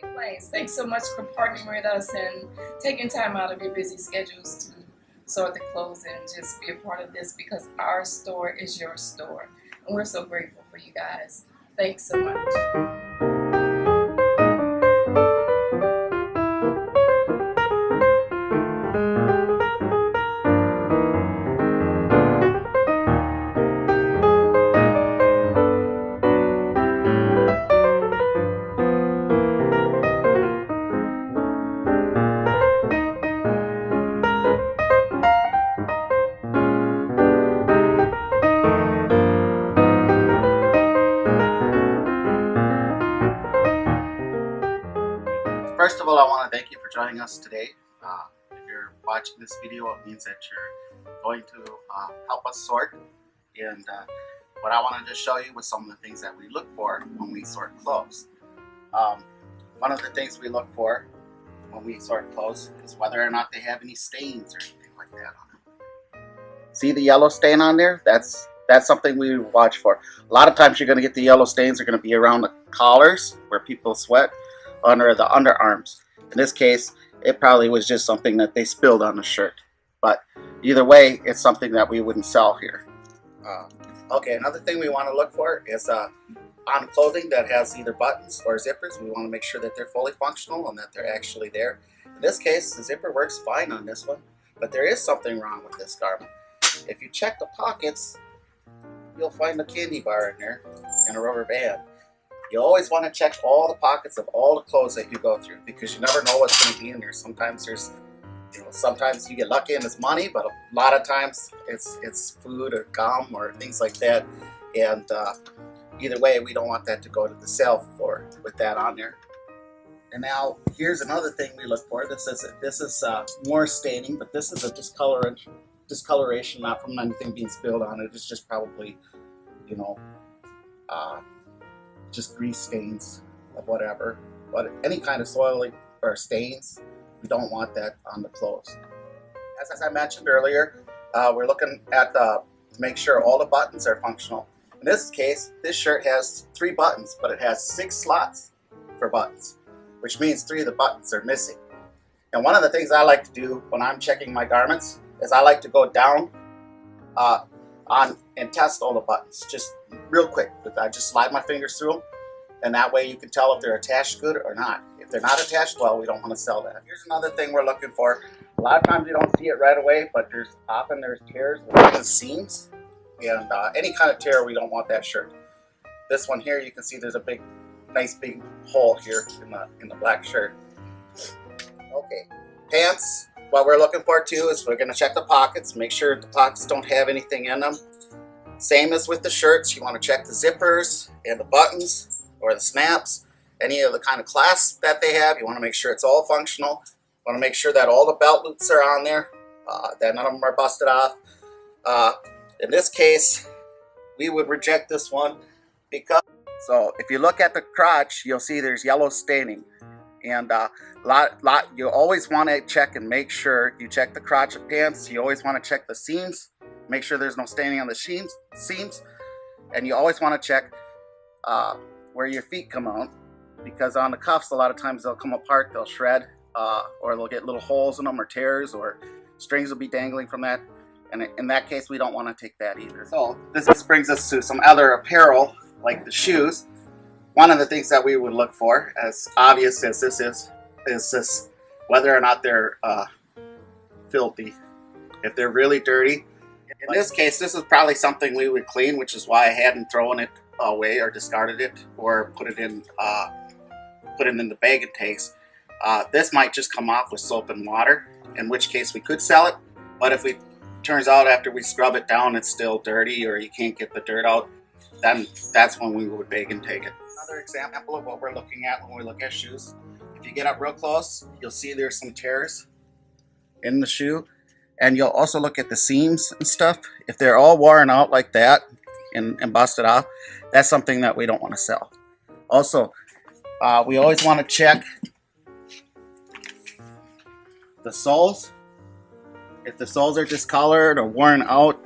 Place. Thanks so much for partnering with us and taking time out of your busy schedules to sort the clothes and just be a part of this, because our store is your store. And we're so grateful for you guys. Thanks so much. First of all, I want to thank you for joining us today. If you're watching this video, it means that you're going to help us sort. And what I wanted to show you was some of the things that we look for when we sort clothes. One of the things we look for when we sort clothes is whether or not they have any stains or anything like that on them. See the yellow stain on there? That's something we watch for. A lot of times you're going to get the yellow stains are going to be around the collars where people sweat, under the underarms. In this case, it probably was just something that they spilled on the shirt. But either way, it's something that we wouldn't sell here. Okay, another thing we want to look for is on clothing that has either buttons or zippers, we want to make sure that they're fully functional and that they're actually there. In this case, the zipper works fine on this one, but there is something wrong with this garment. If you check the pockets, you'll find a candy bar in there and a rubber band. You always want to check all the pockets of all the clothes that you go through, because you never know what's going to be in there. Sometimes there's, sometimes you get lucky and it's money, but a lot of times it's food or gum or things like that. And either way, we don't want that to go to the sale floor with that on there. And now here's another thing we look for. This is more staining, but this is a discoloration, not from anything being spilled on it. It's just probably, just grease stains of whatever, but any kind of soiling or stains, we don't want that on the clothes. As I mentioned earlier, we're looking at to make sure all the buttons are functional. In this case, this shirt has 3 buttons, but it has 6 slots for buttons, which means 3 of the buttons are missing. And one of the things I like to do when I'm checking my garments is I like to go down and test all the buttons just real quick. I just slide my fingers through them, and that way you can tell if they're attached good or not. If they're not attached well, we don't want to sell that. Here's another thing we're looking for. A lot of times you don't see it right away, but there's tears within the seams, and any kind of tear, we don't want that shirt. This one here, you can see there's a nice big hole here in the black shirt. Okay, pants. What we're looking for too is we're going to check the pockets, make sure the pockets don't have anything in them. Same as with the shirts, you want to check the zippers and the buttons or the snaps, any of the kind of clasps that they have. You want to make sure it's all functional. You want to make sure that all the belt loops are on there, that none of them are busted off. In this case, we would reject this one because, so if you look at the crotch, you'll see there's yellow staining. And you always want to check and make sure you check the crotch of pants. You always want to check the seams, make sure there's no staining on the seams. And you always want to check where your feet come out, because on the cuffs, a lot of times they'll come apart, they'll shred, or they'll get little holes in them or tears, or strings will be dangling from that. And in that case, we don't want to take that either. So this brings us to some other apparel, like the shoes. One of the things that we would look for, as obvious as this is this whether or not they're filthy. If they're really dirty, in this case, this is probably something we would clean, which is why I hadn't thrown it away or discarded it or put it in the bag it takes. This might just come off with soap and water, in which case we could sell it. But if it turns out after we scrub it down it's still dirty or you can't get the dirt out, then that's when we would bag and take it. Another example of what we're looking at when we look at shoes. If you get up real close, you'll see there's some tears in the shoe. And you'll also look at the seams and stuff. If they're all worn out like that and busted off, that's something that we don't want to sell. Also, we always want to check the soles. If the soles are discolored or worn out,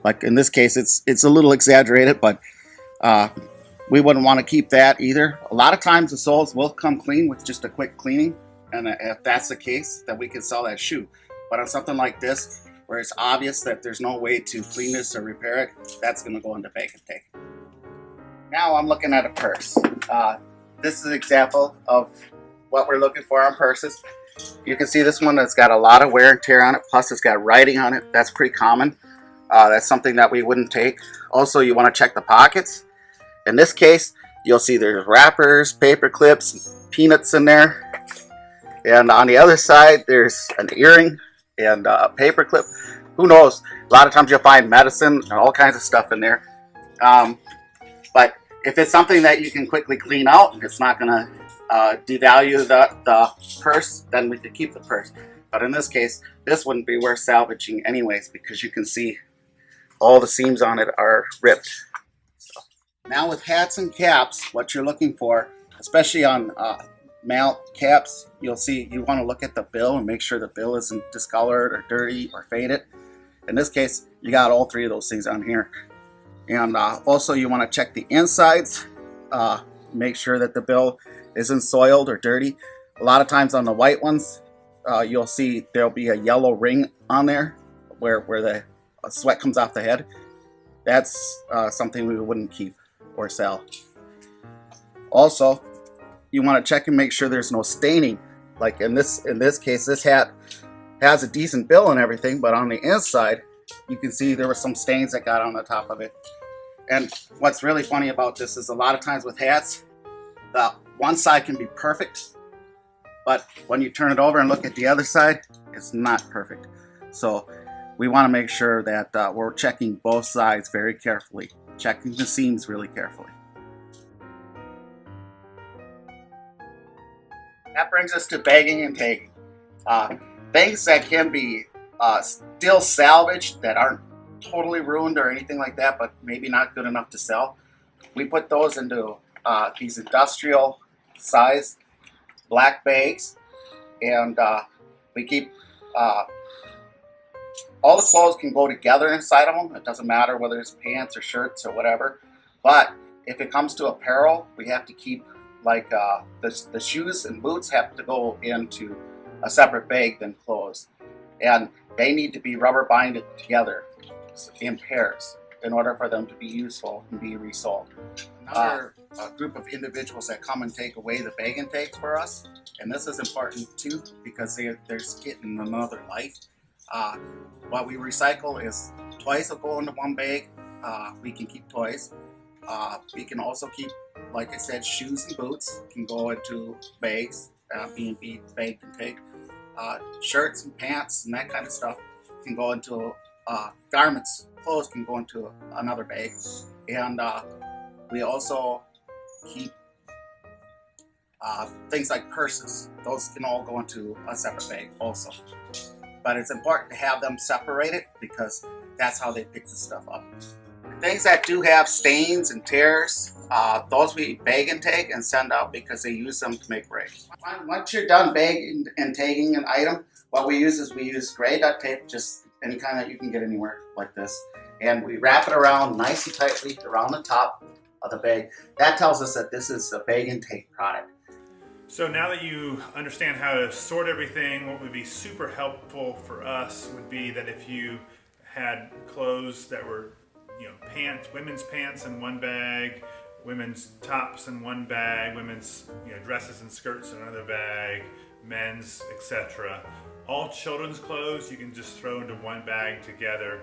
like in this case, it's a little exaggerated, but we wouldn't want to keep that either. A lot of times the soles will come clean with just a quick cleaning, and if that's the case, then we can sell that shoe. But on something like this, where it's obvious that there's no way to clean this or repair it, that's going to go into bag and take. Now I'm looking at a purse. This is an example of what we're looking for on purses. You can see this one that's got a lot of wear and tear on it, plus it's got writing on it. That's pretty common. That's something that we wouldn't take. Also, you want to check the pockets. In this case, you'll see there's wrappers, paper clips, peanuts in there. And on the other side, there's an earring and a paper clip. Who knows? A lot of times you'll find medicine and all kinds of stuff in there. But if it's something that you can quickly clean out, it's not going to devalue the purse, then we could keep the purse. But in this case, this wouldn't be worth salvaging anyways, because you can see all the seams on it are ripped. So, now with hats and caps, what you're looking for, especially on mount caps, you'll see you want to look at the bill and make sure the bill isn't discolored or dirty or faded. In this case, you got all three of those things on here. And also you want to check the insides, make sure that the bill isn't soiled or dirty. A lot of times on the white ones, you'll see there'll be a yellow ring on there where the sweat comes off the head. That's something we wouldn't keep or sell. Also, you want to check and make sure there's no staining. Like in this case, this hat has a decent bill and everything, but on the inside, you can see there were some stains that got on the top of it. And what's really funny about this is a lot of times with hats, the one side can be perfect, but when you turn it over and look at the other side, it's not perfect. So we want to make sure that we're checking both sides very carefully, checking the seams really carefully. That brings us to bagging and tagging. Things that can be still salvaged, that aren't totally ruined or anything like that, but maybe not good enough to sell. We put those into these industrial size black bags, and we keep all the clothes can go together inside of them. It doesn't matter whether it's pants or shirts or whatever. But if it comes to apparel, we have to keep, like the shoes and boots have to go into a separate bag than clothes, and they need to be rubber binded together in pairs in order for them to be useful and be resold. Another group of individuals that come and take away the bag and takes for us, and this is important too because they're getting another life. What we recycle is toys will go into one bag. We can keep toys. We can also keep, like I said, shoes and boots can go into bags, being bagged and tagged. Shirts and pants and that kind of stuff can go into garments. Clothes can go into another bag. And we also keep things like purses. Those can all go into a separate bag also. But it's important to have them separated because that's how they pick the stuff up. Things that do have stains and tears, those we bag and tag and send out because they use them to make rags. Once you're done bagging and tagging an item, what we use gray duct tape, just any kind that you can get anywhere like this. And we wrap it around nice and tightly around the top of the bag. That tells us that this is a bag and take product. So now that you understand how to sort everything, what would be super helpful for us would be that if you had clothes that were, pants, women's pants in one bag, women's tops in one bag, women's dresses and skirts in another bag, men's, etc. All children's clothes you can just throw into one bag together,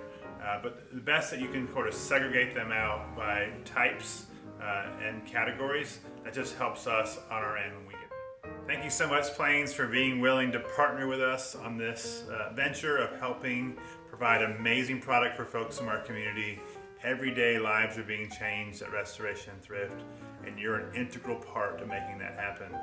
but the best that you can sort of segregate them out by types and categories. That just helps us on our end when we get them. Thank you so much, Plains, for being willing to partner with us on this venture of helping provide amazing product for folks from our community. Everyday lives are being changed at Restoration Thrift, and you're an integral part to making that happen.